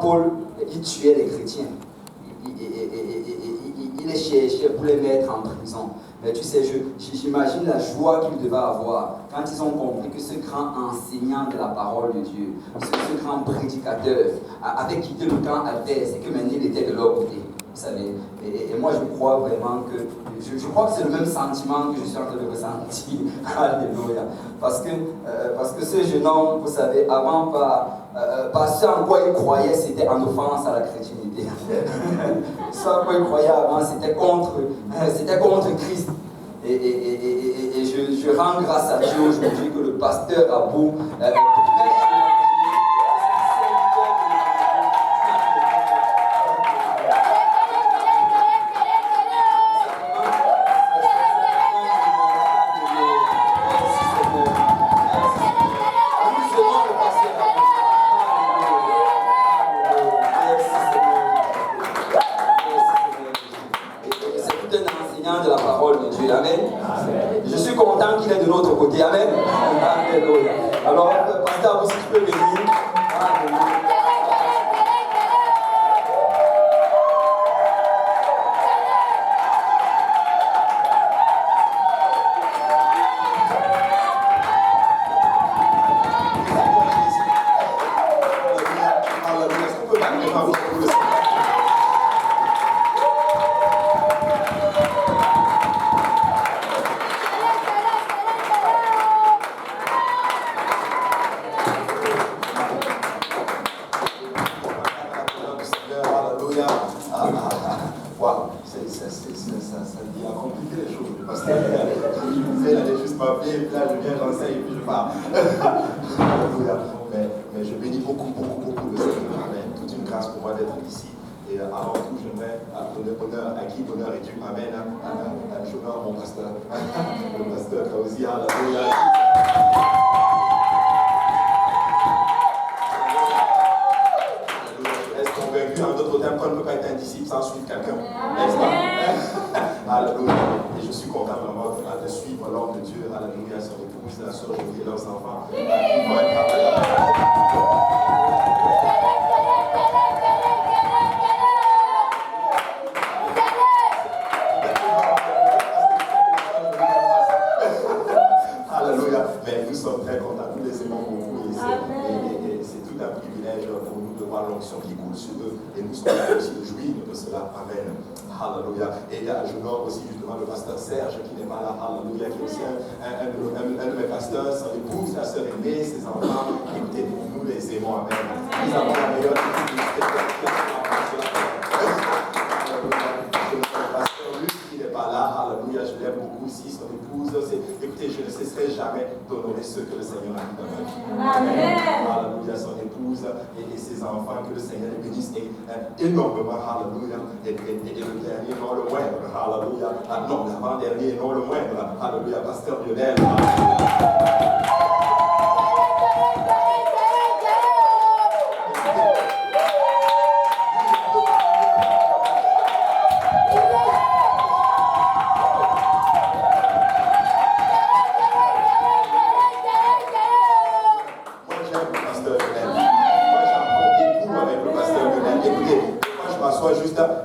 Paul, il tuait les chrétiens. Il les cherchait pour les mettre en prison. Mais tu sais, j'imagine la joie qu'ils devaient avoir quand ils ont compris que ce grand enseignant de la parole de Dieu, ce grand prédicateur, avait quitté le camp adverse et que maintenant il était de leur côté. Vous savez, et moi je crois vraiment que, je crois que c'est le même sentiment que je suis en train de ressentir. Alléluia. Parce que ce jeune homme, vous savez, avant pas ce en quoi il croyait, c'était en offense à la chrétienté. Ce en quoi il croyait avant, c'était contre Christ. Et je rends grâce à Dieu aujourd'hui que le pasteur Abou de la parole de Dieu. Amen. Je suis content qu'il est de notre côté. Amen. Alléluia. Alors, pasteur, si tu peux venir. Ça dit à compliquer les choses. Parce que il disait, il allait juste m'appeler, et puis là, je viens, j'enseigne, et puis je pars. Mais je bénis beaucoup le Seigneur. Amen. Toute une grâce pour moi d'être ici. Et avant tout, j'aimerais donner honneur à qui l'honneur est dû. Amen. J'honore mon pasteur. Le pasteur Kaouzi. Alléluia. En d'autres termes, qu'on ne peut pas être un disciple sans suivre quelqu'un. Alléluia. Et je suis content vraiment de suivre l'homme de Dieu. Alléluia. Son épouse, la soeur Jolie et leurs enfants. Alléluia. Mais nous sommes très contents. Nous les aimons beaucoup. Et c'est tout un privilège pour nous de voir l'onction qui coule sur eux. Et nous sommes là aussi de jouir de cela. Amen. Alléluia. Et j'honore aussi justement le pasteur Serge qui n'est pas là. Alléluia. Qui est aussi un de mes pasteurs, son épouse, sa sœur aînée, ses enfants. Écoutez, nous les aimons. Amen. Nous avons la meilleure équipe. Alléluia, je l'aime beaucoup aussi, son épouse. Écoutez, je ne cesserai jamais d'honorer ceux que le Seigneur a mis dans ma vie. Amen. Alléluia, son épouse et ses enfants, que le Seigneur les bénisse énormément. Alléluia. Et le dernier, non le moindre. Alléluia. Non, l'avant-dernier, non le moindre. Alléluia, pasteur Lionel.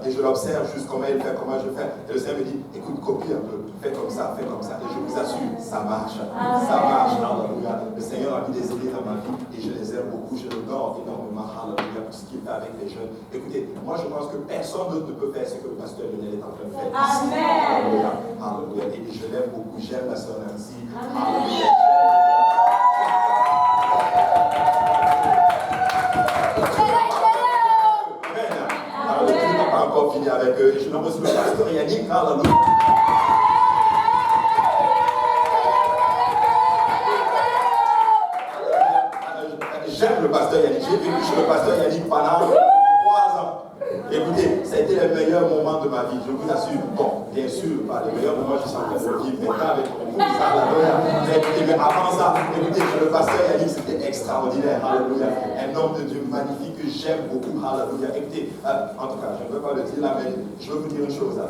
Et je l'observe juste comment il fait, comment je fais. Et le Seigneur me dit, écoute, copie un peu, fais comme ça. Et je vous assure, ça marche. Ça marche, alléluia. Le Seigneur a mis des idées dans ma vie et je les aime beaucoup, je l'adore énormément, alléluia, pour ce qu'il fait avec les jeunes. Écoutez, moi je pense que personne d'autre ne peut faire ce que le pasteur Lionel est en train de faire. Amen. Alléluia. Et je l'aime beaucoup, j'aime la sœur Nancy. Alléluia. Encore fini avec eux. Et je nomme aussi le pasteur Yannick. Alléluia. J'aime le pasteur Yannick. J'ai vécu chez le pasteur Yannick pendant 3 ans. Écoutez, ça a été les meilleurs moments de ma vie, je vous assure. Bon, bien sûr, pas les meilleurs moments, je suis en train de vivre maintenant avec mon épouse. Alléluia. Mais avant ça, écoutez, le pasteur Yannick, c'était extraordinaire. Alléluia. Un homme de Dieu magnifique que j'aime beaucoup. Alléluia. Écoutez, en tout cas, je ne veux pas le dire là, mais je veux vous dire une chose.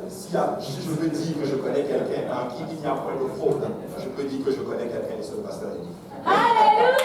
Si je veux dire que je connais quelqu'un en qui il n'y a point de fraude, je peux dire que je connais quelqu'un et c'est le pasteur Yannick. Alléluia.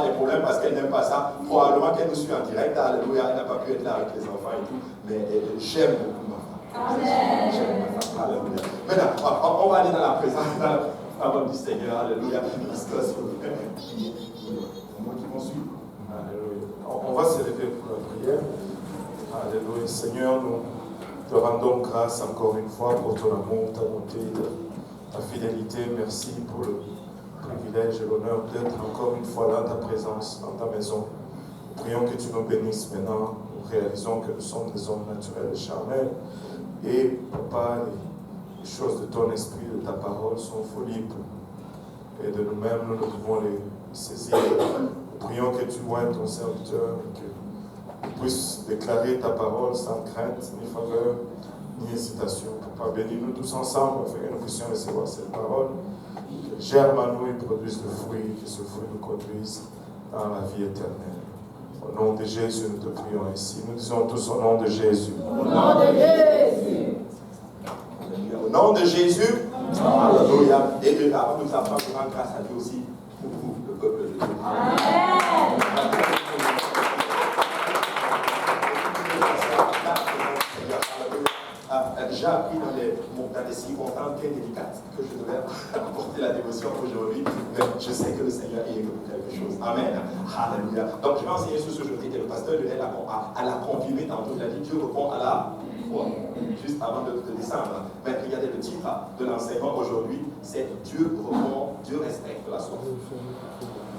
avoir des problèmes parce qu'elle n'aime pas ça. Probablement qu'elle nous suit en direct. Alléluia, elle n'a pas pu être là avec les enfants et tout. Mais j'aime beaucoup ma femme. Amen. J'aime ma femme. Alléluia. Maintenant, on va aller dans la présence, dans la parole du Seigneur. Alléluia. Parce que c'est moi qui m'en suis. Alléluia. On va se lever pour la prière. Alléluia. Seigneur, nous te rendons grâce encore une fois pour ton amour, ta bonté, ta fidélité. Merci pour le privilège et l'honneur d'être encore une fois là, ta présence dans ta maison. Nous prions que tu nous bénisses maintenant. Nous réalisons que nous sommes des hommes naturels et charnels. Et, Papa, les choses de ton esprit, de ta parole sont faux libres. Et de nous-mêmes, nous devons les saisir. Nous prions que tu vois ton serviteur et que tu puisses déclarer ta parole sans crainte, ni faveur, ni hésitation. Papa, bénis-nous tous ensemble afin que nous puissions recevoir cette parole. Que germe en nous et produise le fruit, que ce fruit nous conduise dans la vie éternelle. Au nom de Jésus, nous te prions ainsi. Nous disons tous au nom de Jésus. Au nom de Jésus. Au nom de Jésus. Alléluia. Et avant de nous apprendre, je rends grâce à Dieu aussi pour vous, le peuple de Dieu. Amen. J'ai appris dans des circonstances bien délicates que je devais apporter la dévotion aujourd'hui, mais je sais que le Seigneur est pour quelque chose. Amen. Alléluia. Donc je vais enseigner sur ce jeudi et le pasteur Lionel à la confirmer tantôt. Il a dit Dieu répond à la foi, juste avant de descendre. Mais regardez le titre de l'enseignement aujourd'hui, c'est Dieu répond, Dieu respecte la soif.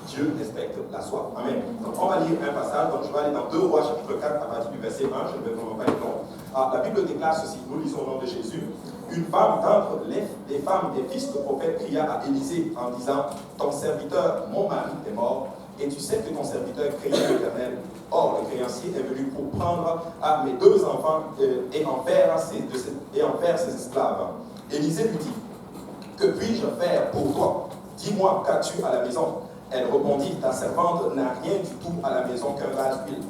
Dieu respecte la soif. Amen. Donc on va lire un passage, donc je vais aller dans 2 Rois chapitre 4 à partir du verset 1, je ne vais vraiment pas être long. La Bible déclare ceci, nous lisons au nom de Jésus. Une femme d'entre les femmes des fils de prophète cria à Élisée en disant, ton serviteur, mon mari, est mort, et tu sais que ton serviteur craignait l'Éternel. Or, le créancier est venu pour prendre mes 2 enfants et en faire ses esclaves. Élisée lui dit, que puis-je faire pour toi? Dis-moi, qu'as-tu à la maison? Elle répondit, ta servante n'a rien du tout à la maison qu'un vase d'huile.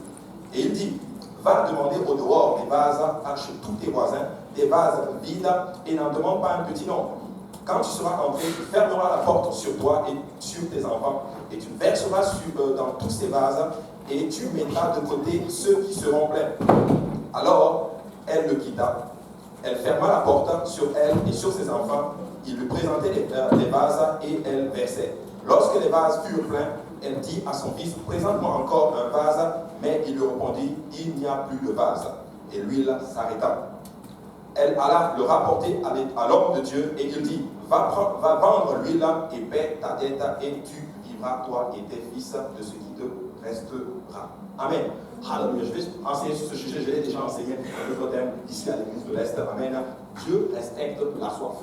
Et il dit, va demander au dehors des vases chez tous tes voisins, des vases vides, et n'en demande pas un petit nombre. Quand tu seras entré, tu fermeras la porte sur toi et sur tes enfants, et tu verseras dans tous ces vases, et tu mettras de côté ceux qui seront pleins. Alors, elle le quitta. Elle ferma la porte sur elle et sur ses enfants. Il lui présentait les vases et elle versait. Lorsque les vases furent pleins, elle dit à son fils, présente-moi encore un vase, mais il lui répondit, il n'y a plus de vase. Et l'huile s'arrêta. Elle alla le rapporter à l'homme de Dieu et il dit, va vendre l'huile et paie ta dette et tu vivras toi et tes fils de ce qui te restera. Amen. Alléluia. Je vais enseigner sur ce sujet, je l'ai déjà enseigné dans notre thème ici à l'église de l'Est. Amen. Dieu respecte la soif.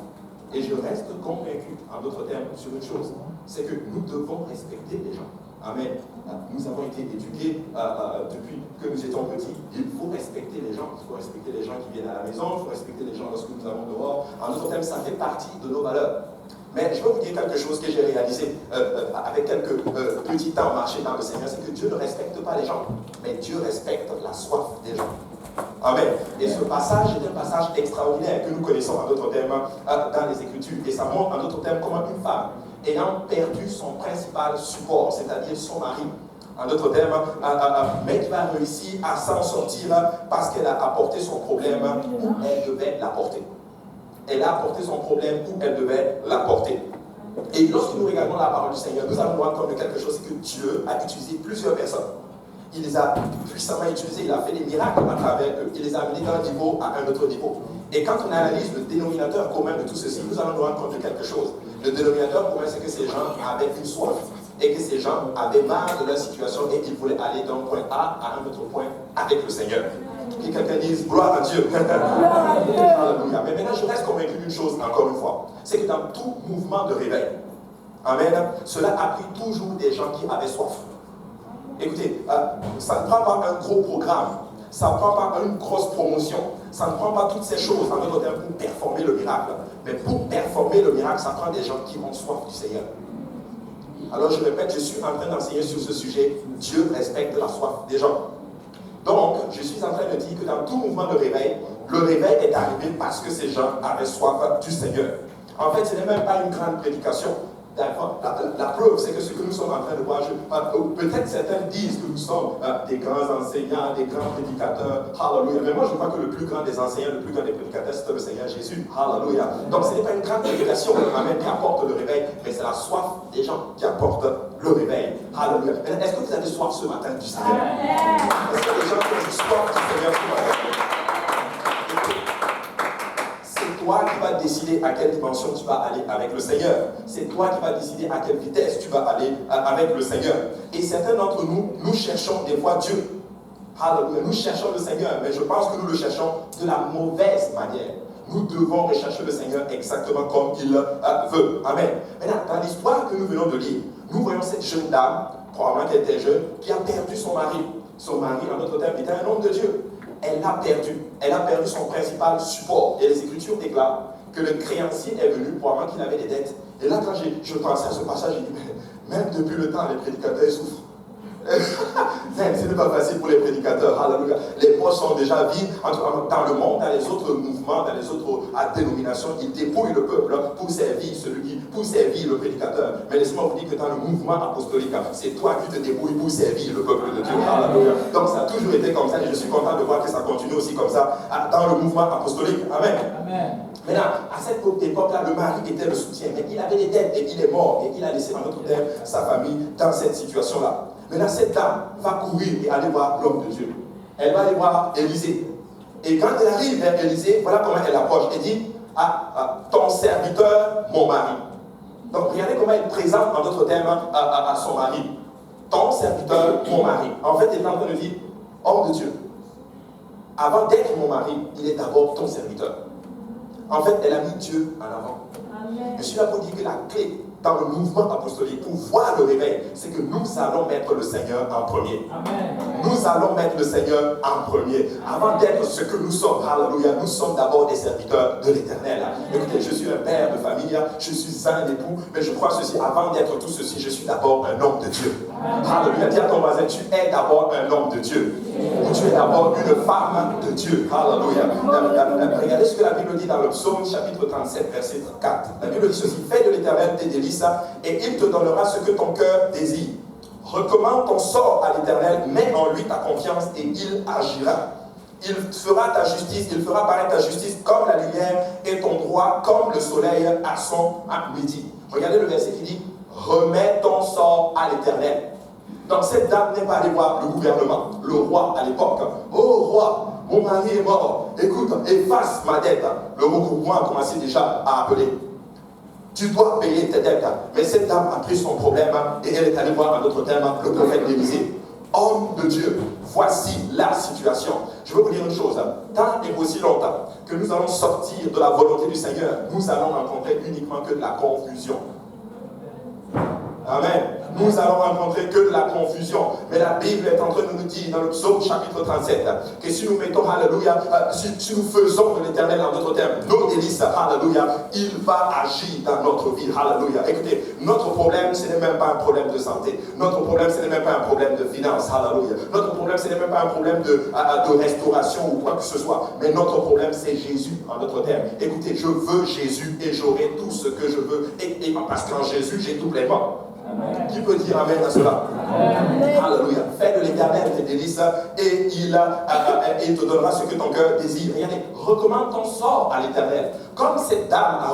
Et je reste convaincu, en d'autres termes, sur une chose, c'est que nous devons respecter les gens. Amen. Nous avons été éduqués depuis que nous étions petits. Il faut respecter les gens. Il faut respecter les gens qui viennent à la maison. Il faut respecter les gens lorsque nous allons dehors. En d'autres termes, ça fait partie de nos valeurs. Mais je vais vous dire quelque chose que j'ai réalisé avec quelques petits temps marché dans le Seigneur, c'est que Dieu ne respecte pas les gens, mais Dieu respecte la soif des gens. Amen. Et ce passage est un passage extraordinaire que nous connaissons en d'autres termes dans les Écritures. Et ça montre en d'autres termes comment une femme, ayant perdu son principal support, c'est-à-dire son mari, en d'autres termes, mais qui va réussir à s'en sortir parce qu'elle a apporté son problème où elle devait l'apporter. Elle a apporté son problème où elle devait l'apporter. Et lorsque nous regardons la parole du Seigneur, nous allons voir comme quelque chose, c'est que Dieu a utilisé plusieurs personnes. Il les a puissamment utilisés, il a fait des miracles à travers eux, il les a amenés d'un niveau à un autre niveau. Et quand on analyse le dénominateur commun de tout ceci, nous allons nous rendre compte de quelque chose. Le dénominateur commun, c'est que ces gens avaient une soif et que ces gens avaient marre de leur situation et qu'ils voulaient aller d'un point A à un autre point avec le Seigneur. Que quelqu'un dise gloire à Dieu. Alléluia. Mais maintenant, je reste convaincu d'une chose, encore une fois, c'est que dans tout mouvement de réveil, amen, cela a pris toujours des gens qui avaient soif. Écoutez, ça ne prend pas un gros programme, ça ne prend pas une grosse promotion, ça ne prend pas toutes ces choses en d'autres termes pour performer le miracle. Mais pour performer le miracle, ça prend des gens qui ont soif du Seigneur. Alors je répète, je suis en train d'enseigner sur ce sujet, Dieu respecte la soif des gens. Donc, je suis en train de dire que dans tout mouvement de réveil, le réveil est arrivé parce que ces gens avaient soif du Seigneur. En fait, ce n'est même pas une grande prédication. La preuve, c'est que ce que nous sommes en train de voir, peut-être certains disent que nous sommes des grands enseignants, des grands prédicateurs, hallelujah. Mais moi, je crois que le plus grand des enseignants, le plus grand des prédicateurs, c'est le Seigneur Jésus, hallelujah. Donc, ce n'est pas une grande prédication, amen, qui apporte le réveil, mais c'est la soif des gens qui apportent le réveil, hallelujah. Est-ce que vous avez soif ce matin du Seigneur? Est-ce que les gens qui ont soif du Seigneur ce matin? C'est toi qui vas décider à quelle dimension tu vas aller avec le Seigneur. C'est toi qui vas décider à quelle vitesse tu vas aller avec le Seigneur. Et certains d'entre nous, nous cherchons des fois Dieu. Alléluia. Nous cherchons le Seigneur, mais je pense que nous le cherchons de la mauvaise manière. Nous devons rechercher le Seigneur exactement comme il veut. Amen. Maintenant, dans l'histoire que nous venons de lire, nous voyons cette jeune dame, probablement qu'elle était jeune, qui a perdu son mari. Son mari, en d'autres termes, était un homme de Dieu. Elle l'a perdu. Elle a perdu son principal support. Et les Écritures déclarent que le créancier est venu, probablement qu'il avait des dettes. Et là, quand je pensais à ce passage, j'ai dit, même depuis le temps, les prédicateurs souffrent. Ce n'est pas facile pour les prédicateurs. Alléluia. Les postes sont déjà vides dans le monde, dans les autres mouvements, dans les autres dénominations. Ils dépouillent le peuple pour servir pour servir le prédicateur. Mais laissez-moi vous dire que dans le mouvement apostolique, c'est toi qui te débrouilles pour servir le peuple de Dieu. Alléluia. Donc ça a toujours été comme ça et je suis content de voir que ça continue aussi comme ça dans le mouvement apostolique. Amen. Amen. Maintenant, à cette époque-là, le mari était le soutien, mais il avait des dettes et il est mort et il a laissé en notre terre sa famille dans cette situation-là. Maintenant, cette dame va courir et aller voir l'homme de Dieu. Elle va aller voir Élisée. Et quand elle arrive vers Élisée, voilà comment elle approche. Elle dit ton serviteur, mon mari. Donc, regardez comment elle présente en d'autres termes à son mari. Ton serviteur, mon mari. En fait, elle est en train de dire homme de Dieu. Avant d'être mon mari, il est d'abord ton serviteur. En fait, elle a mis Dieu en avant. Amen. Je suis là pour dire que la clé dans le mouvement apostolique pour voir le réveil, c'est que nous allons mettre le Seigneur en premier. Amen. Nous allons mettre le Seigneur en premier. Avant d'être ce que nous sommes, alléluia, nous sommes d'abord des serviteurs de l'Éternel. Écoutez, je suis un père de famille, je suis un époux, mais je crois ceci, avant d'être tout ceci, je suis d'abord un homme de Dieu. Alléluia, dis à ton voisin, tu es d'abord un homme de Dieu. Ou tu es d'abord une femme de Dieu. Alléluia. Regardez ce que la Bible dit dans le psaume chapitre 37, verset 4. La Bible dit ceci, fais de l'Éternel tes délices et il te donnera ce que ton cœur désire. Recommande ton sort à l'Éternel, mets en lui ta confiance et il agira. Il fera ta justice, il fera paraître ta justice comme la lumière et ton droit comme le soleil à son midi. Regardez le verset qui dit, remets ton sort à l'Éternel. Donc cette dame n'est pas allée voir le gouvernement, le roi à l'époque. Oh roi, mon mari est mort, écoute, efface ma dette. Le recouvrement a commencé déjà à appeler. Tu dois payer tes dettes. Mais cette dame a pris son problème et elle est allée voir en d'autres termes le prophète Élisée. Homme de Dieu, voici la situation. Je veux vous dire une chose. Tant et aussi longtemps que nous allons sortir de la volonté du Seigneur, nous allons rencontrer uniquement que de la confusion. Amen. Nous allons rencontrer que de la confusion. Mais la Bible est en train de nous dire dans le psaume chapitre 37 que si nous mettons, alléluia, si nous faisons de l'Éternel en d'autres termes nos délices, alléluia, il va agir dans notre vie, alléluia. Écoutez, notre problème, ce n'est même pas un problème de santé. Notre problème, ce n'est même pas un problème de finance, alléluia. Notre problème, ce n'est même pas un problème de restauration ou quoi que ce soit. Mais notre problème, c'est Jésus en d'autres termes. Écoutez, je veux Jésus et j'aurai tout ce que je veux. Et parce qu'en Jésus, j'ai tout pleinement. Amen. Qui peut dire Amen à cela? Amen. Alléluia. Fais de l'Éternel tes délices et il te donnera ce que ton cœur désire. Regardez, recommande ton sort à l'Éternel. Comme cette dame a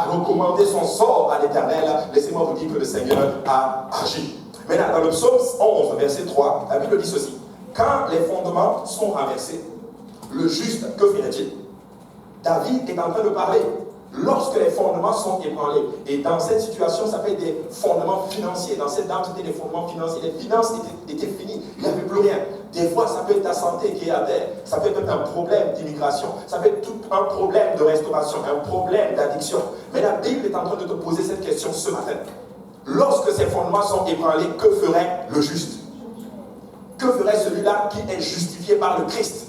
recommandé son sort à l'Éternel, laissez-moi vous dire que le Seigneur a agi. Maintenant, dans le psaume 11, verset 3, la Bible dit ceci. Quand les fondements sont renversés, le juste, que ferait-il? David est en train de parler. Lorsque les fondements sont ébranlés, et dans cette situation, ça peut être des fondements financiers. Dans cette dame, c'était des fondements financiers. Les finances étaient finies, il n'y avait plus rien. Des fois, ça peut être ta santé qui est à terre. Ça peut être un problème d'immigration. Ça peut être tout un problème de restauration, un problème d'addiction. Mais la Bible est en train de te poser cette question ce matin. Lorsque ces fondements sont ébranlés, que ferait le juste? Que ferait celui-là qui est justifié par le Christ?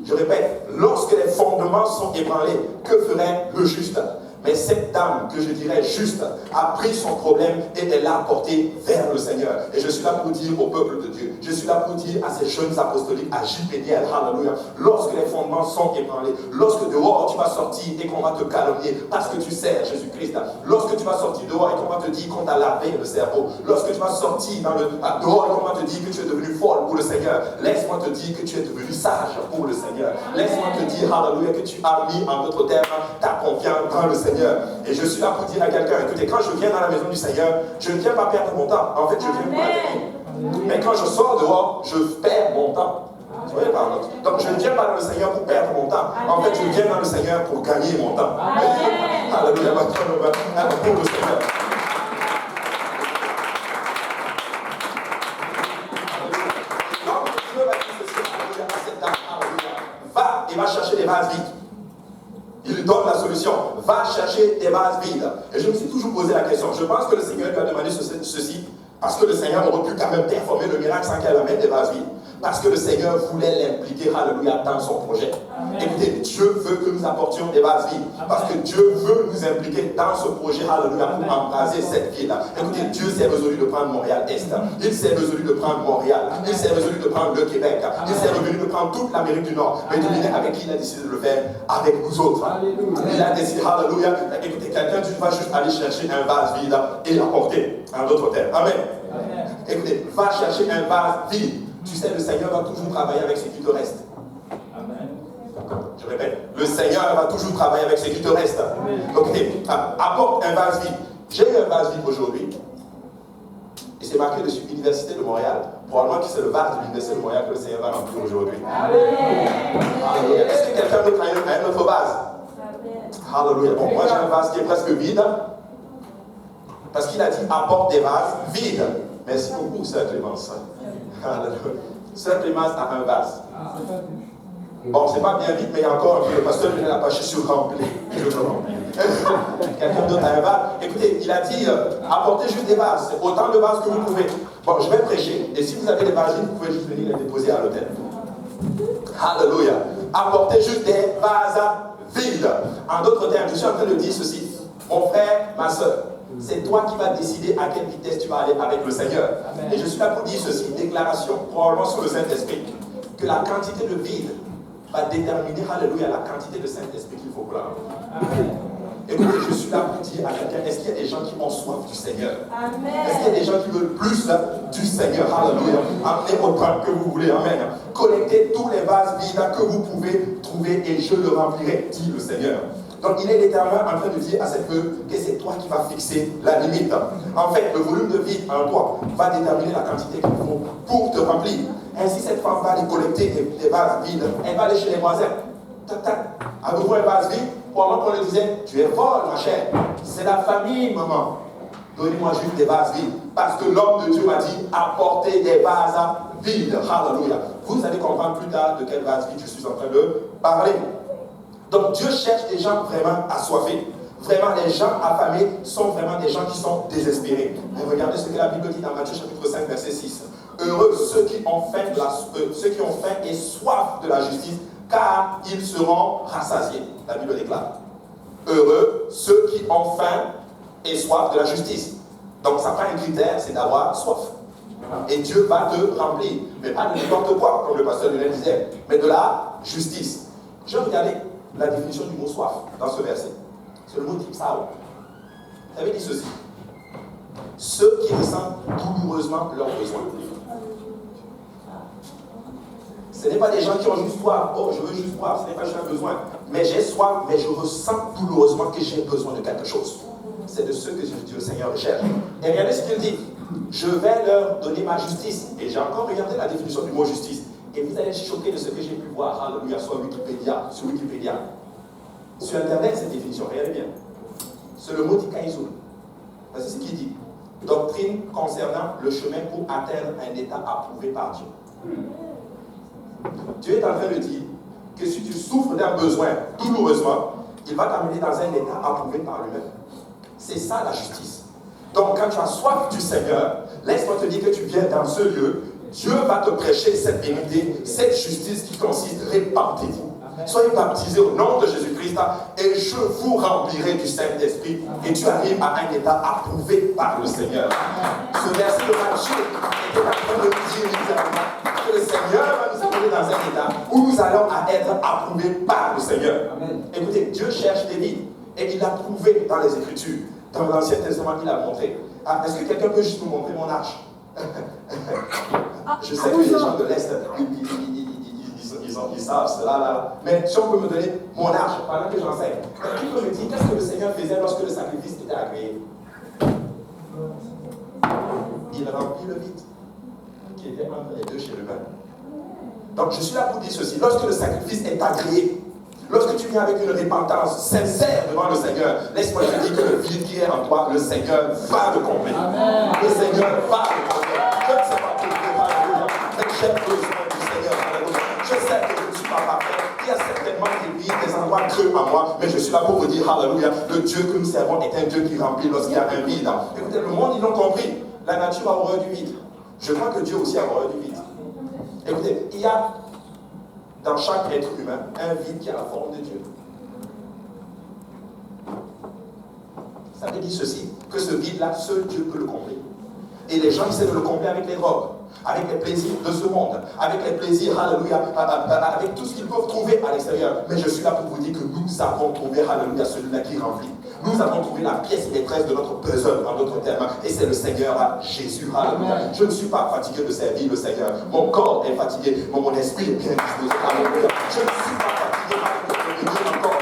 Je répète, lorsque les fondements sont ébranlés, que ferait le juste? Mais cette dame, que je dirais juste, a pris son problème et elle l'a apporté vers le Seigneur. Et je suis là pour dire au peuple de Dieu, je suis là pour dire à ces jeunes apostoliques, à JPDL, alléluia, lorsque les fondements sont ébranlés, lorsque dehors tu vas sortir et qu'on va te calomnier parce que tu sers Jésus-Christ, lorsque tu vas sortir dehors et qu'on va te dire qu'on t'a lavé le cerveau, lorsque tu vas sortir dehors et qu'on va te dire que tu es devenu folle pour le Seigneur, laisse-moi te dire que tu es devenu sage pour le Seigneur. Laisse-moi te dire, alléluia, que tu as mis en d'autres termes ta confiance dans le Seigneur. Et je suis là pour dire à quelqu'un, écoutez, quand je viens dans la maison du Seigneur, je ne viens pas perdre mon temps. En fait, je viens pour la. Mais quand je sors dehors, je perds mon temps. Vous voyez par contre. Donc je ne viens pas dans le Seigneur pour perdre mon temps. En fait, je viens dans le Seigneur pour gagner mon temps. Alléluia, pour le Seigneur. Donc, Dieu va dire ceci, alléluia, à cette dame, alléluia. Va et va chercher des vases vides. Il donne la solution. Va chercher des vases vides. Et je me suis toujours posé la question. Je pense que le Seigneur lui a demandé ceci parce que le Seigneur aurait pu quand même performer le miracle sans qu'elle amène des vases vides. Parce que le Seigneur voulait l'impliquer, alléluia, dans son projet. Amen. Écoutez, Dieu veut que nous apportions des vases vides. Parce que Dieu veut nous impliquer dans ce projet, alléluia, pour embraser cette ville. Écoutez, Dieu s'est résolu de prendre Montréal-Est. Il s'est résolu de prendre Montréal. Il s'est résolu de prendre le Québec. Il s'est résolu de prendre toute l'Amérique du Nord. Mais devinez avec qui il a décidé de le faire? Avec nous autres. Alléluia. Il a décidé, alléluia. Écoutez, quelqu'un, tu vas juste aller chercher un vase vide et l'apporter. En d'autres termes. Amen. Amen. Écoutez, va chercher un vase vide. Tu sais, le Seigneur va toujours travailler avec ce qui te reste. Amen. Je répète, le Seigneur va toujours travailler avec ce qui te reste. Donc, apporte un vase vide. J'ai eu un vase vide aujourd'hui. Et c'est marqué dessus Université de Montréal. Probablement que c'est le vase de l'Université de Montréal que le Seigneur va remplir aujourd'hui. Alléluia. Est-ce que quelqu'un d'autre a un autre vase? Alléluia. Bon, moi j'ai un vase qui est presque vide. Parce qu'il a dit apporte des vases vides. Merci beaucoup, Sœur Clémence. Sœur Clémence a un vase. Bon, c'est pas bien vite, mais il y a encore un peu. Le pasteur lui a pas sur rempli. Je le remplis. Quelqu'un d'autre a un vase. Écoutez, il a dit apportez juste des vases. Autant de vases que vous pouvez. Bon, je vais prêcher. Et si vous avez des vases, vous pouvez juste venir les déposer à l'hôtel. Alléluia. Apportez juste des vases vides. En d'autres termes, je suis en train de dire ceci. Mon frère, ma soeur, c'est toi qui vas décider à quelle vitesse tu vas aller avec le Seigneur. Amen. Et je suis là pour dire ceci, déclaration, probablement sur le Saint-Esprit, que la quantité de vide va déterminer, alléluia, la quantité de Saint-Esprit qu'il faut prendre. Écoutez, je suis là pour dire à quelqu'un, est-ce qu'il y a des gens qui ont soif du Seigneur? Amen. Est-ce qu'il y a des gens qui veulent plus du Seigneur? Alléluia. Amenez autant que vous voulez. Amen. Collectez tous les vases vides que vous pouvez trouver et je le remplirai, dit le Seigneur. Donc il est littéralement en train de dire à cette feu que c'est toi qui vas fixer la limite. En fait, le volume de vide en toi va déterminer la quantité qu'il faut pour te remplir. Ainsi, cette femme va aller collecter des vases vides. Elle va aller chez les voisins. Tac, tac. Avez-vous un vase vide? Pendant qu'on lui disait, tu es folle, ma chère. C'est la famille, maman. Donnez-moi juste des vases vides. Parce que l'homme de Dieu m'a dit, apportez des vases vides. Alléluia. Vous allez comprendre plus tard de quel vase vide je suis en train de parler. Donc Dieu cherche des gens vraiment assoiffés. Vraiment, les gens affamés sont vraiment des gens qui sont désespérés. Et regardez ce que la Bible dit dans Matthieu chapitre 5, verset 6. Heureux ceux qui ont faim et soif de la justice, car ils seront rassasiés. La Bible déclare. Heureux ceux qui ont faim et soif de la justice. Donc ça prend un critère, c'est d'avoir soif. Et Dieu va te remplir. Mais pas de n'importe quoi, comme le pasteur Lionel disait, mais de la justice. Je vais regarder la définition du mot soif dans ce verset. C'est le mot dipsao. Ça veut dire ceci. Ceux qui ressentent douloureusement leurs besoins. Ce n'est pas des gens qui ont juste soif. Oh, je veux juste boire. Ce n'est pas juste un besoin. Mais j'ai soif, mais je ressens douloureusement que j'ai besoin de quelque chose. C'est de ceux que le Seigneur recherche. Et regardez ce qu'il dit. Je vais leur donner ma justice. Et j'ai encore regardé la définition du mot justice. Et vous allez être choqués de ce que j'ai pu voir. Alléluia, sur Wikipédia. Sur Internet, cette définition, regardez bien. C'est le mot d'Ikaïzoul. Voici ce qu'il dit. Doctrine concernant le chemin pour atteindre un état approuvé par Dieu. Dieu est en train de dire que si tu souffres d'un besoin douloureusement, il va t'amener dans un état approuvé par lui-même. C'est ça la justice. Donc quand tu as soif du Seigneur, laisse-moi te dire que tu viens dans ce lieu, Dieu va te prêcher cette vérité, cette justice qui consiste, répentez-vous. Soyez baptisés au nom de Jésus-Christ et je vous remplirai du Saint-Esprit. Et tu arrives à un état approuvé par le Seigneur. Ce verset de Matthieu était en train de dire littéralement que le Seigneur va nous amener dans un état où nous allons être approuvés par le Seigneur. Amen. Écoutez, Dieu cherche des vies et il l'a prouvé dans les Écritures. Dans l'Ancien Testament, il a montré. Est-ce que quelqu'un peut juste nous montrer mon arche? Je sais que les gens de l'Est, ils savent cela là. Mais si on peut me donner mon arche pendant que j'enseigne, qui peut me dire qu'est-ce que le Seigneur faisait lorsque le sacrifice était agréé? Il remplit le vide qui était entre les deux chérubins. Donc je suis là pour dire ceci. Lorsque le sacrifice est agréé, lorsque tu viens avec une repentance sincère devant le Seigneur, laisse-moi te dire que le vide qui est en toi, le Seigneur va le combler. Le Seigneur va le combler. Je ne sais pas pourquoi, mais j'ai besoin du Seigneur. Je sais que je ne suis pas parfait. Il y a certainement des vides, des endroits creux en moi, mais je suis là pour vous dire, alléluia, le Dieu que nous servons est un Dieu qui remplit lorsqu'il y a un vide. Écoutez, le monde, ils l'ont compris. La nature a horreur du vide. Je crois que Dieu aussi a horreur du vide. Écoutez, il y a dans chaque être humain un vide qui a la forme de Dieu. Ça veut dire ceci, que ce vide-là, seul Dieu peut le combler. Et les gens essaient de le combler avec les drogues, avec les plaisirs de ce monde, avec les plaisirs, alléluia, avec tout ce qu'ils peuvent trouver à l'extérieur. Mais je suis là pour vous dire que nous avons trouvé, alléluia, celui-là qui remplit. Nous avons trouvé la pièce maîtresse de notre besoin, en d'autres termes, et c'est le Seigneur Jésus. Alléluia. Je ne suis pas fatigué de servir le Seigneur. Mon corps est fatigué, mais mon esprit est bien disposé. Alléluia. Je ne suis pas fatigué de venir encore.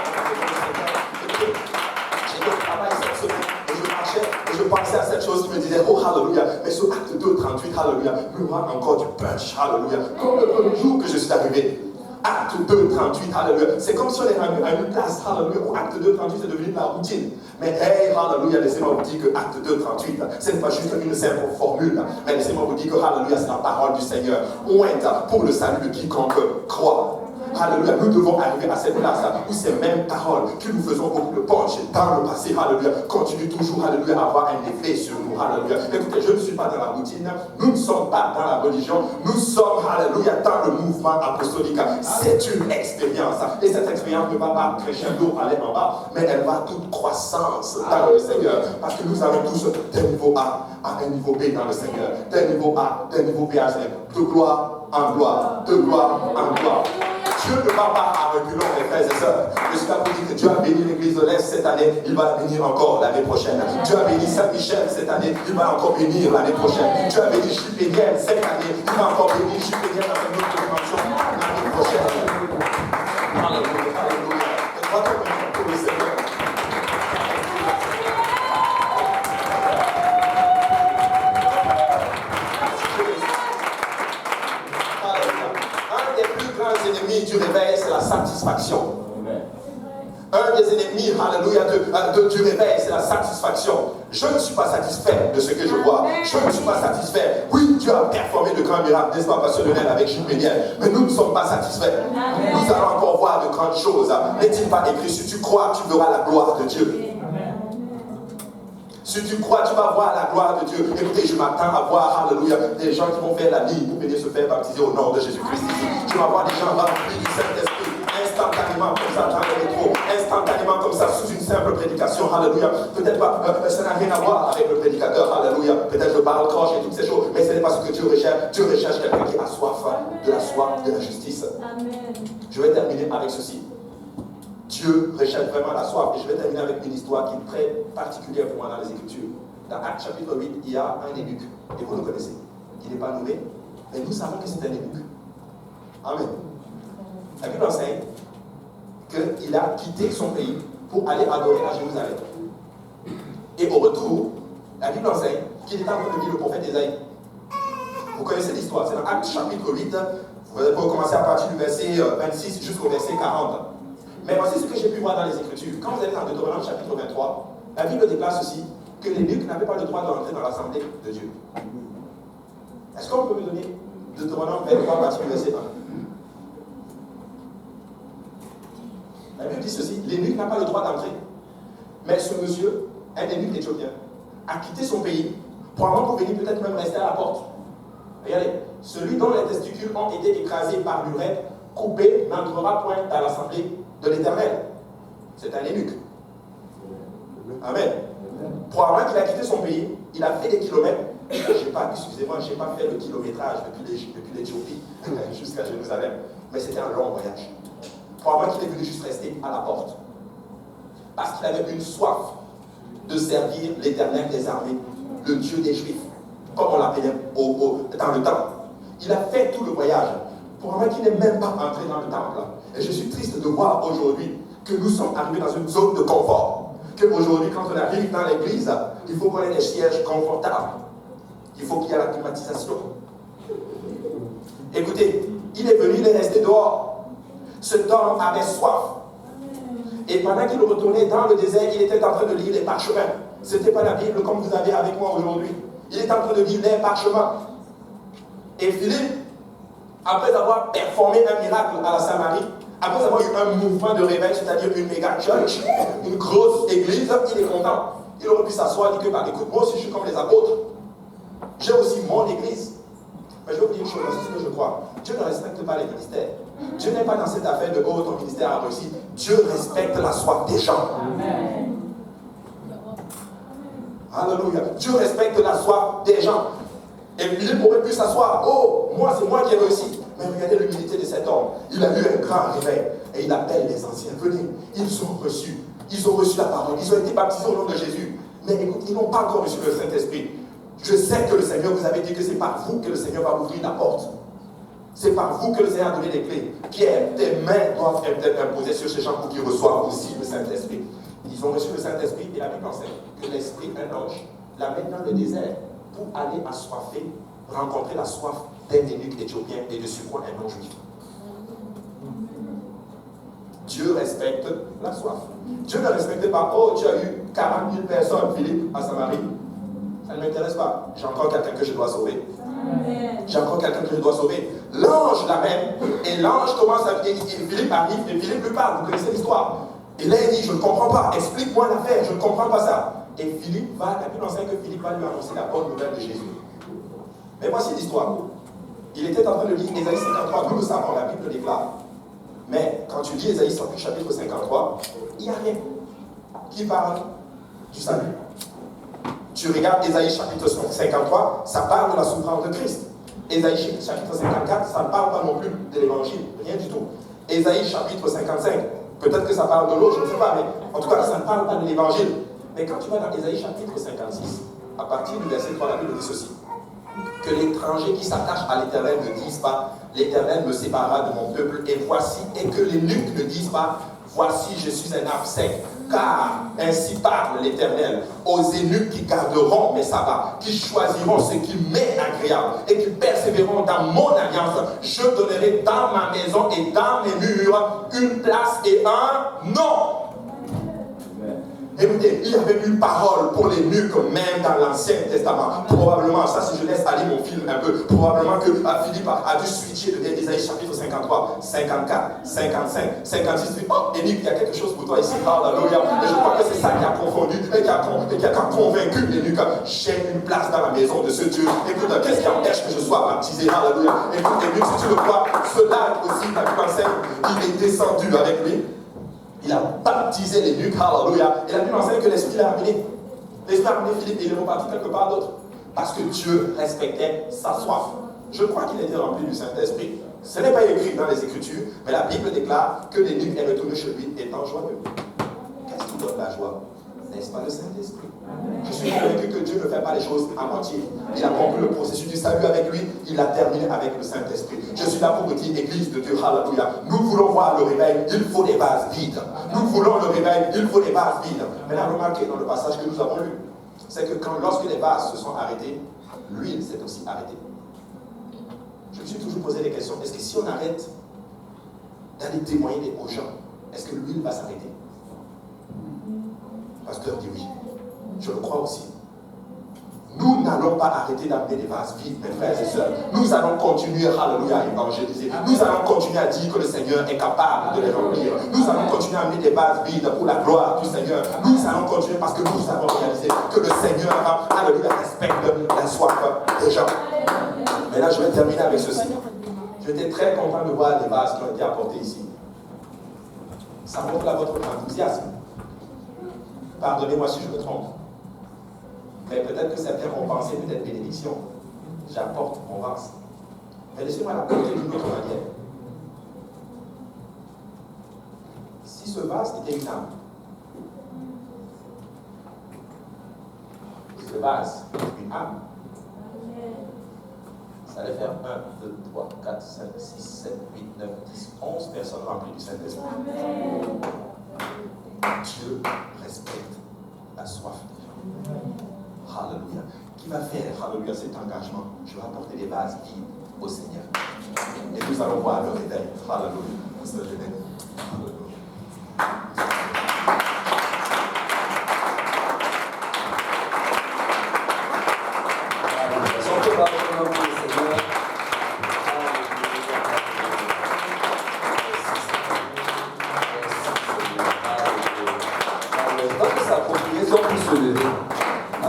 J'étais au travail cette semaine et je marchais et je pensais à cette chose qui me disait, oh alléluia, mais ce acte 2:38, alléluia, me rend encore du punch, alléluia. Comme le premier jour que je suis arrivé. Acte 2:38, alléluia. C'est comme si on est à une place, alléluia, où acte 2:38 c'est devenu de la routine. Mais hey, alléluia, laissez-moi vous dire que acte 2:38, ce n'est pas juste une simple formule, mais laissez-moi vous dire que alléluia, c'est la parole du Seigneur. Ointe pour le salut de quiconque croit. Alléluia, nous devons arriver à cette place où ces mêmes paroles que nous faisons beaucoup de punch dans le passé, alléluia, continuent toujours, alléluia, à avoir un effet sur nous, alléluia. Écoutez, je ne suis pas dans la routine, nous ne sommes pas dans la religion, nous sommes, alléluia, dans le mouvement apostolique. C'est une expérience, et cette expérience ne va pas crescendo aller en bas, mais elle va toute croissance dans le Seigneur, parce que nous allons tous d'un niveau A à un niveau B dans le Seigneur, d'un niveau A, d'un niveau B à C, de gloire en gloire, de gloire en gloire. Dieu ne va pas à reculons, mes frères et sœurs. Je suis là pour dire que Dieu a béni l'église de l'Est cette année, il va la bénir encore l'année prochaine. Dieu a béni Saint-Michel cette année, il va encore bénir l'année prochaine. Dieu a béni Chipéniel cette année, il va encore bénir Chipéniel dans une autre dimension l'année prochaine. Alléluia, alléluia. Et toi, ton béni pour le Seigneur. Ennemis du réveil, c'est la satisfaction. Un des ennemis, alléluia, du réveil, c'est la satisfaction. Je ne suis pas satisfait de ce que je vois. Je ne suis pas satisfait. Oui, Dieu a performé de grands miracles, n'est-ce pas, Pasteur Lionel, avec Gilles Méniel. Mais nous ne sommes pas satisfaits. Nous allons encore voir de grandes choses. N'est-il pas écrit, si tu crois, tu verras la gloire de Dieu. Si tu crois, tu vas voir la gloire de Dieu. Écoutez, je m'attends à voir, alléluia, des gens qui vont faire la ligne pour venir se faire baptiser au nom de Jésus-Christ. Je vais voir des gens remplis du Saint-Esprit, instantanément comme ça dans le métro, instantanément comme ça sous une simple prédication, alléluia. Peut-être pas, ça n'a rien à voir avec le prédicateur, alléluia. Peut-être le parle croche et toutes ces choses, mais ce n'est pas ce que Dieu recherche. Dieu recherche quelqu'un qui a soif de la justice. Amen. Je vais terminer avec ceci. Dieu recherche vraiment la soif. Et je vais terminer avec une histoire qui est très particulière pour moi dans les Écritures. Dans Actes chapitre 8, il y a un eunuque. Et vous le connaissez. Il n'est pas nommé, mais nous savons que c'est un eunuque. Amen. La Bible enseigne qu'il a quitté son pays pour aller adorer à Jérusalem. Et au retour, la Bible enseigne qu'il est en train de lire le prophète Ésaïe. Vous connaissez l'histoire. C'est dans Actes chapitre 8. Vous allez commencer à partir du verset 26 jusqu'au verset 40. Mais voici ce que j'ai pu voir dans les Écritures. Quand vous allez dans Deutéronome chapitre 23, la Bible déclare ceci, que les nuques n'avaient pas le droit d'entrer dans l'assemblée de Dieu. Est-ce qu'on peut me donner Deutéronome 23, partir du verset 1? La Bible dit ceci, les nuques n'ont pas le droit d'entrer. Mais ce monsieur, un eunuque éthiopien, a quitté son pays, probablement pour venir peut-être même rester à la porte. Regardez, celui dont les testicules ont été écrasés par l'urètre coupé n'entrera point dans l'assemblée de l'Éternel. C'est un eunuque. Amen. Probablement qu'il a quitté son pays, il a fait des kilomètres. Excusez-moi, je n'ai pas fait le kilométrage depuis l'Éthiopie jusqu'à Jérusalem, mais c'était un long voyage. Probablement qu'il est venu juste rester à la porte. Parce qu'il avait une soif de servir l'Éternel des armées, le Dieu des Juifs, comme on l'appelait dans le temple. Il a fait tout le voyage. Probablement qu'il n'est même pas entré dans le temple. Et je suis triste de voir aujourd'hui que nous sommes arrivés dans une zone de confort. Qu'aujourd'hui, quand on arrive dans l'église, il faut qu'on ait des sièges confortables. Il faut qu'il y ait la climatisation. Écoutez, il est venu, il est resté dehors. Cet homme avait soif. Et pendant qu'il retournait dans le désert, il était en train de lire les parchemins. Ce n'était pas la Bible comme vous avez avec moi aujourd'hui. Il était en train de lire les parchemins. Et Philippe, après avoir performé un miracle à la Samarie, après avoir eu un mouvement de réveil, c'est-à-dire une méga church, une grosse église, il est content. Il aurait pu s'asseoir et dire que, écoute, moi aussi je suis comme les apôtres. J'ai aussi mon église. Mais je vais vous dire une chose, c'est ce que je crois. Dieu ne respecte pas les ministères. Dieu n'est pas dans cette affaire de ton ministère a réussi. Dieu respecte la soif des gens. Amen. Alléluia. Dieu respecte la soif des gens. Et Philippe aurait pu s'asseoir. Oh, moi, c'est moi qui ai réussi. Mais regardez l'humilité de cet homme. Il a eu un grand réveil. Et il appelle les anciens. Venez. Ils ont reçu la parole. Ils ont été baptisés au nom de Jésus. Mais écoute, ils n'ont pas encore reçu le Saint-Esprit. Je sais que le Seigneur vous avait dit que c'est par vous que le Seigneur va ouvrir la porte. C'est par vous que le Seigneur a donné les clés. Pierre, tes mains doivent être imposées sur ces gens pour qu'ils reçoivent aussi le Saint-Esprit. Ils ont reçu le Saint-Esprit et la Bible enseigne que l'Esprit, un ange, l'amène dans le désert pour aller assoiffer, rencontrer la soif d'un eunuque éthiopien et de surcroît un non-juif. Dieu respecte la soif. Dieu ne respecte pas, oh, tu as eu 40 000 personnes, Philippe, à Samarie. Ça ne m'intéresse pas. J'ai encore quelqu'un que je dois sauver. J'ai encore quelqu'un que je dois sauver. L'ange l'amène et l'ange commence à... Et Philippe arrive et Philippe lui parle. Vous connaissez l'histoire. Et là il dit, je ne comprends pas. Explique-moi l'affaire. Je ne comprends pas ça. Et Philippe va, la Bible enseigne que Philippe va lui annoncer la bonne nouvelle de Jésus. Mais voici l'histoire. Il était en train de lire Ésaïe 53. Nous le savons, la Bible le déclare. Mais quand tu lis Ésaïe chapitre 53, il n'y a rien qui parle du salut. Tu regardes Ésaïe chapitre 53, ça parle de la souffrance de Christ. Ésaïe chapitre 54, ça ne parle pas non plus de l'évangile, rien du tout. Ésaïe chapitre 55, peut-être que ça parle de l'eau, je ne sais pas, mais en tout cas, ça ne parle pas de l'évangile. Mais quand tu vas dans Ésaïe chapitre 56, à partir du verset 3, la Bible dit ceci: que l'étranger qui s'attache à l'Éternel ne dise pas, l'Éternel me séparera de mon peuple, et voici, et que les nuques ne disent pas, voici, je suis un arbre sec. Car ainsi parle l'Éternel aux eunuques qui garderont mes sabbats, qui choisiront ce qui m'est agréable et qui persévéreront dans mon alliance. Je donnerai dans ma maison et dans mes murs une place et un nom. Écoutez, il y avait une parole pour les nuques même dans l'Ancien Testament. Probablement, ça si je laisse aller mon film un peu, probablement que Philippe a dû switcher de Ésaïe chapitre 53, 54, 55, 56. Oh, Élie, il y a quelque chose pour toi ici. Alléluia. Et je crois que c'est ça qui a confondu et qui a convaincu Élie. J'ai une place dans la maison de ce Dieu. Écoute, qu'est-ce qui empêche que je sois baptisé? Alléluia. Écoute, Élie, si tu le crois, cela aussi, la Bible enseigne, il est descendu avec lui. Il a baptisé les nuques, alléluia. Et la Bible enseigne que l'Esprit l'a amené. L'Esprit a amené Philippe et il est reparti quelque part d'autre. Parce que Dieu respectait sa soif. Je crois qu'il était rempli du Saint-Esprit. Ce n'est pas écrit dans les Écritures, mais la Bible déclare que les nuques est retourné chez lui étant joyeux. Qu'est-ce qui donne la joie? N'est-ce pas le Saint-Esprit? Je suis convaincu que Dieu ne fait pas les choses à moitié. Il a compris le processus du salut avec lui, il l'a terminé avec le Saint-Esprit. Je suis là pour vous dire, Église de Dieu, alléluia. Nous voulons voir le réveil, il faut des vases vides. Nous voulons le réveil, il faut des vases vides. Mais là, remarquez dans le passage que nous avons lu, c'est que lorsque les vases se sont arrêtés, l'huile s'est aussi arrêtée. Je me suis toujours posé des questions. Est-ce que si on arrête d'aller témoigner aux gens, est-ce que l'huile va s'arrêter? Pasteur dit oui. Je le crois aussi. Nous n'allons pas arrêter d'amener des vases vides, mes frères et sœurs. Nous allons continuer, alléluia, à évangéliser. Nous allons continuer à dire que le Seigneur est capable de les remplir. Nous allons continuer à amener des vases vides pour la gloire du Seigneur. Nous allons continuer parce que nous avons réalisé que le Seigneur, alléluia, respecte la soif des gens. Mais là, je vais terminer avec ceci. Je J'étais très content de voir les vases qui ont été apportés ici. Ça montre là votre enthousiasme. Pardonnez-moi si je me trompe. Mais peut-être que certains vont penser peut-être bénédiction. J'apporte mon vase. Mais laissez-moi l'apporter d'une autre manière. Si ce vase était une âme, ce vase est une âme, ça allait faire 1, 2, 3, 4, 5, 6, 7, 8, 9, 10, 11 personnes remplies du Saint-Esprit. Dieu respecte la soif des gens. Alléluia. Qui va faire, alléluia, cet engagement? Je vais apporter des vases vides au Seigneur. Et nous allons voir le réveil. Alléluia. Pasteur Genève.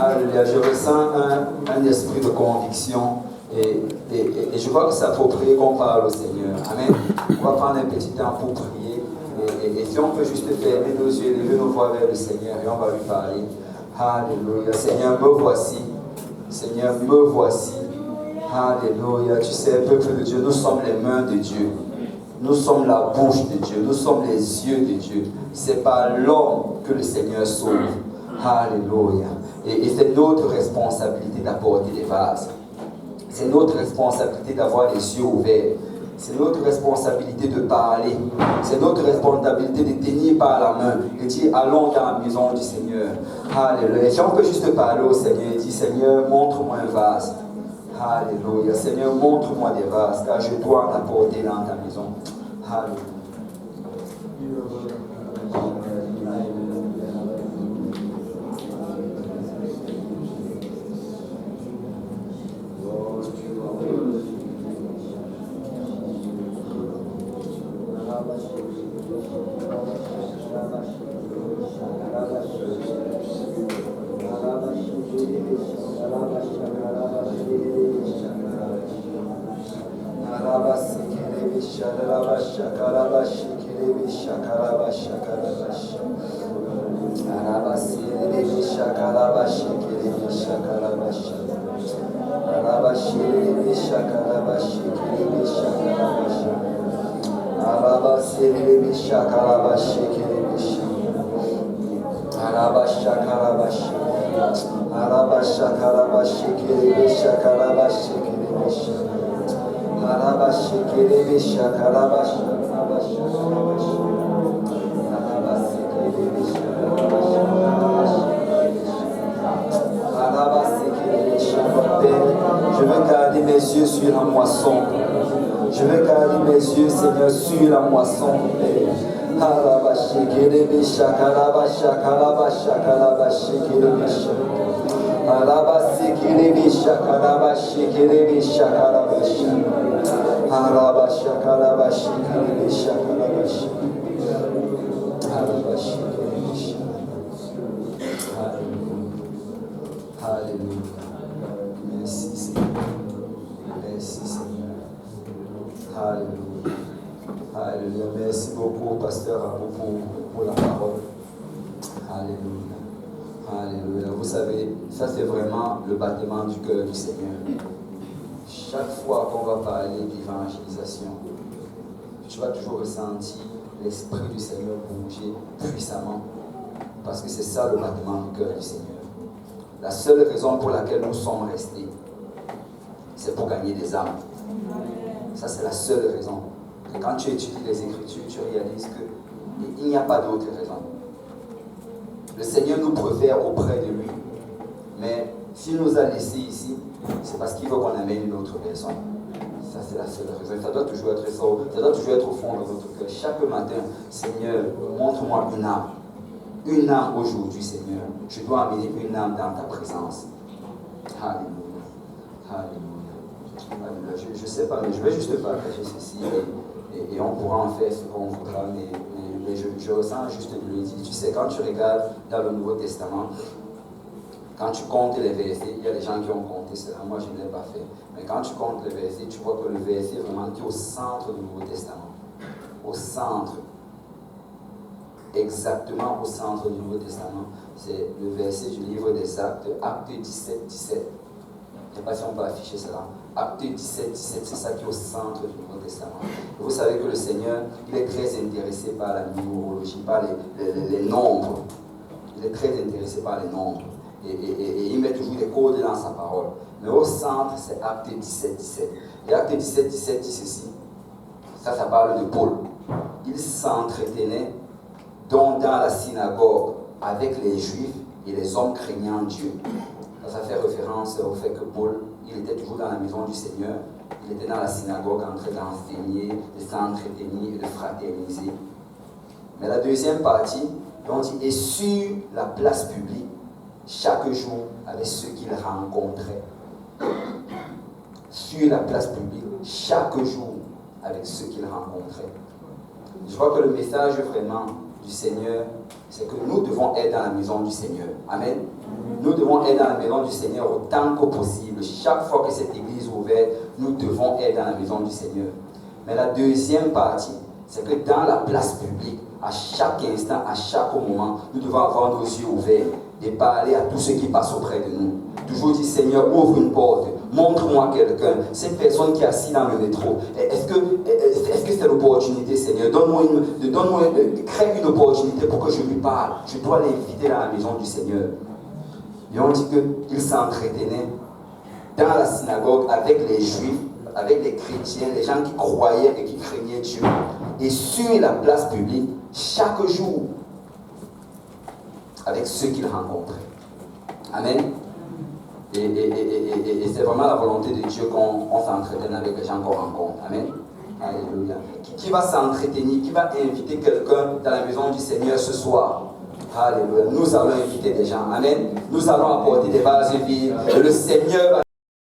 Alléluia. Je ressens un esprit de conviction et je crois que c'est approprié qu'on parle au Seigneur. Amen. On va prendre un petit temps pour prier et si on peut juste fermer nos yeux, lever nos voix vers le Seigneur et on va lui parler. Alléluia. Seigneur, me voici. Seigneur, me voici. Alléluia. Tu sais, peuple de Dieu, nous sommes les mains de Dieu. Nous sommes la bouche de Dieu. Nous sommes les yeux de Dieu. C'est par l'homme que le Seigneur sauve. Alléluia. Et c'est notre responsabilité d'apporter des vases. C'est notre responsabilité d'avoir les yeux ouverts. C'est notre responsabilité de parler. C'est notre responsabilité de tenir par la main et dire allons dans la maison du Seigneur. Alléluia. Et si on peut juste parler au Seigneur et dire Seigneur, montre-moi un vase. Alléluia. Seigneur, montre-moi des vases car je dois en apporter dans ta maison. Alléluia. Je veux garder mes yeux sur la moisson. Je veux garder mes yeux, Seigneur, sur la moisson. Alléluia. Merci Seigneur. Merci Seigneur. Alléluia. Alléluia. Merci beaucoup, Pasteur Abou, pour la parole. Alléluia. Alléluia. Vous savez, ça c'est vraiment le battement du cœur du Seigneur. Chaque fois qu'on va parler d'évangélisation, tu vas toujours ressentir l'Esprit du Seigneur bouger puissamment. Parce que c'est ça le battement du cœur du Seigneur. La seule raison pour laquelle nous sommes restés, c'est pour gagner des âmes. Ça, c'est la seule raison. Et quand tu étudies les Écritures, tu réalises qu'il n'y a pas d'autre raison. Le Seigneur nous préfère auprès de lui. Mais s'il nous a laissés ici, c'est parce qu'il veut qu'on amène une autre personne. Ça, c'est la seule raison. Ça doit toujours être ça. Ça doit toujours être au fond de notre cœur. Chaque matin, Seigneur, montre-moi une âme. Une âme aujourd'hui, Seigneur. Je dois amener une âme dans ta présence. Alléluia. Alléluia. Alléluia. Je ne sais pas, mais je vais juste partager ceci et on pourra en faire ce qu'on voudra. Mais je ressens juste de le dire. Tu sais, quand tu regardes dans le Nouveau Testament, Quand tu comptes les versets, il y a des gens qui ont compté cela, moi je ne l'ai pas fait. Mais quand tu comptes les versets, tu vois que le verset vraiment qui est au centre du Nouveau Testament. Au centre. Exactement au centre du Nouveau Testament. C'est le verset du livre des Actes, Actes 17, 17. Je ne sais pas si on peut afficher cela. Actes 17, 17, c'est ça qui est au centre du Nouveau Testament. Et vous savez que le Seigneur, il est très intéressé par la numérologie, par les nombres. Il est très intéressé par les nombres. Et il met toujours des codes dans sa parole. Mais au centre, c'est Acte 17, 17. Et Acte 17, 17 dit ceci. Ça parle de Paul. Il s'entretenait donc dans la synagogue avec les Juifs et les hommes craignant Dieu. Ça fait référence au fait que Paul, il était toujours dans la maison du Seigneur. Il était dans la synagogue en train d'enseigner, de s'entretenir et de fraterniser. Mais la deuxième partie, on dit, et sur la place publique, chaque jour avec ceux qu'il rencontrait. Sur la place publique, chaque jour avec ceux qu'il rencontrait. Je crois que le message vraiment du Seigneur, c'est que nous devons être dans la maison du Seigneur. Amen. Nous devons être dans la maison du Seigneur autant que possible. Chaque fois que cette église est ouverte, nous devons être dans la maison du Seigneur. Mais la deuxième partie, c'est que dans la place publique, à chaque instant, à chaque moment, nous devons avoir nos yeux ouverts et parler à tous ceux qui passent auprès de nous. Toujours dire, Seigneur, ouvre une porte, montre-moi quelqu'un. Cette personne qui est assise dans le métro, est-ce que c'est l'opportunité, Seigneur? Crée une opportunité pour que je lui parle. Je dois l'inviter dans la maison du Seigneur. Et on dit qu'il s'entretenait dans la synagogue avec les Juifs, avec les chrétiens, les gens qui croyaient et qui craignaient Dieu. Et sur la place publique, chaque jour, avec ceux qu'il rencontrait. Amen. Et c'est vraiment la volonté de Dieu qu'on s'entretienne avec les gens qu'on rencontre. Amen. Alléluia. Qui va s'entretenir, qui va inviter quelqu'un dans la maison du Seigneur ce soir? Alléluia. Nous allons inviter des gens. Amen. Nous allons apporter des vases vides. Et le Seigneur va